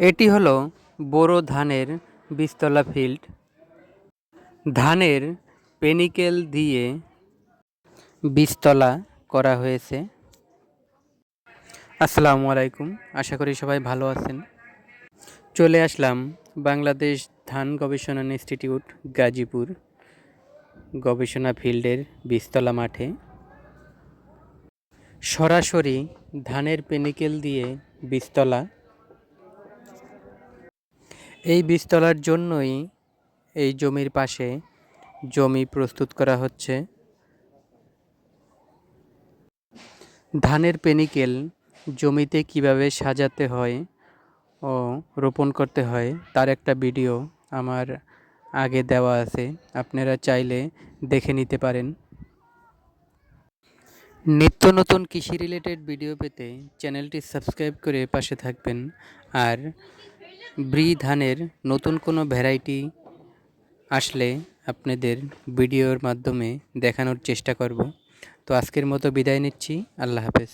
এটি হলো বোরো ধানের বীজতলা ফিল্ড। ধানের পেনিকেল দিয়ে বীজতলা করা হয়েছে। আসসালামু আলাইকুম, আশা করি সবাই ভালো আছেন। চলে আসলাম বাংলাদেশ ধান গবেষণা ইনস্টিটিউট গাজীপুর গবেষণা ফিল্ডের বীজতলা মাঠে। সরাসরি ধানের পেনিকেল দিয়ে বীজতলা। এই বীজতলার জন্যই এই জমির পাশে জমি প্রস্তুত করা হচ্ছে। ধানের পেনিকেল জমিতে কিভাবে সাজাতে হয় ও রোপণ করতে হয় তার একটা ভিডিও আমার আগে দেওয়া আছে, আপনারা চাইলে দেখে নিতে পারেন। নিত্য নতুন কৃষি রিলেটেড ভিডিও পেতে চ্যানেলটি সাবস্ক্রাইব করে পাশে থাকবেন। আর ব্রি ধানের নতুন কোনো ভ্যারাইটি আসলে আপনাদের ভিডিওর মাধ্যমে দেখানোর চেষ্টা করব। তো আজকের মতো বিদায় নিচ্ছি, আল্লাহ হাফেজ।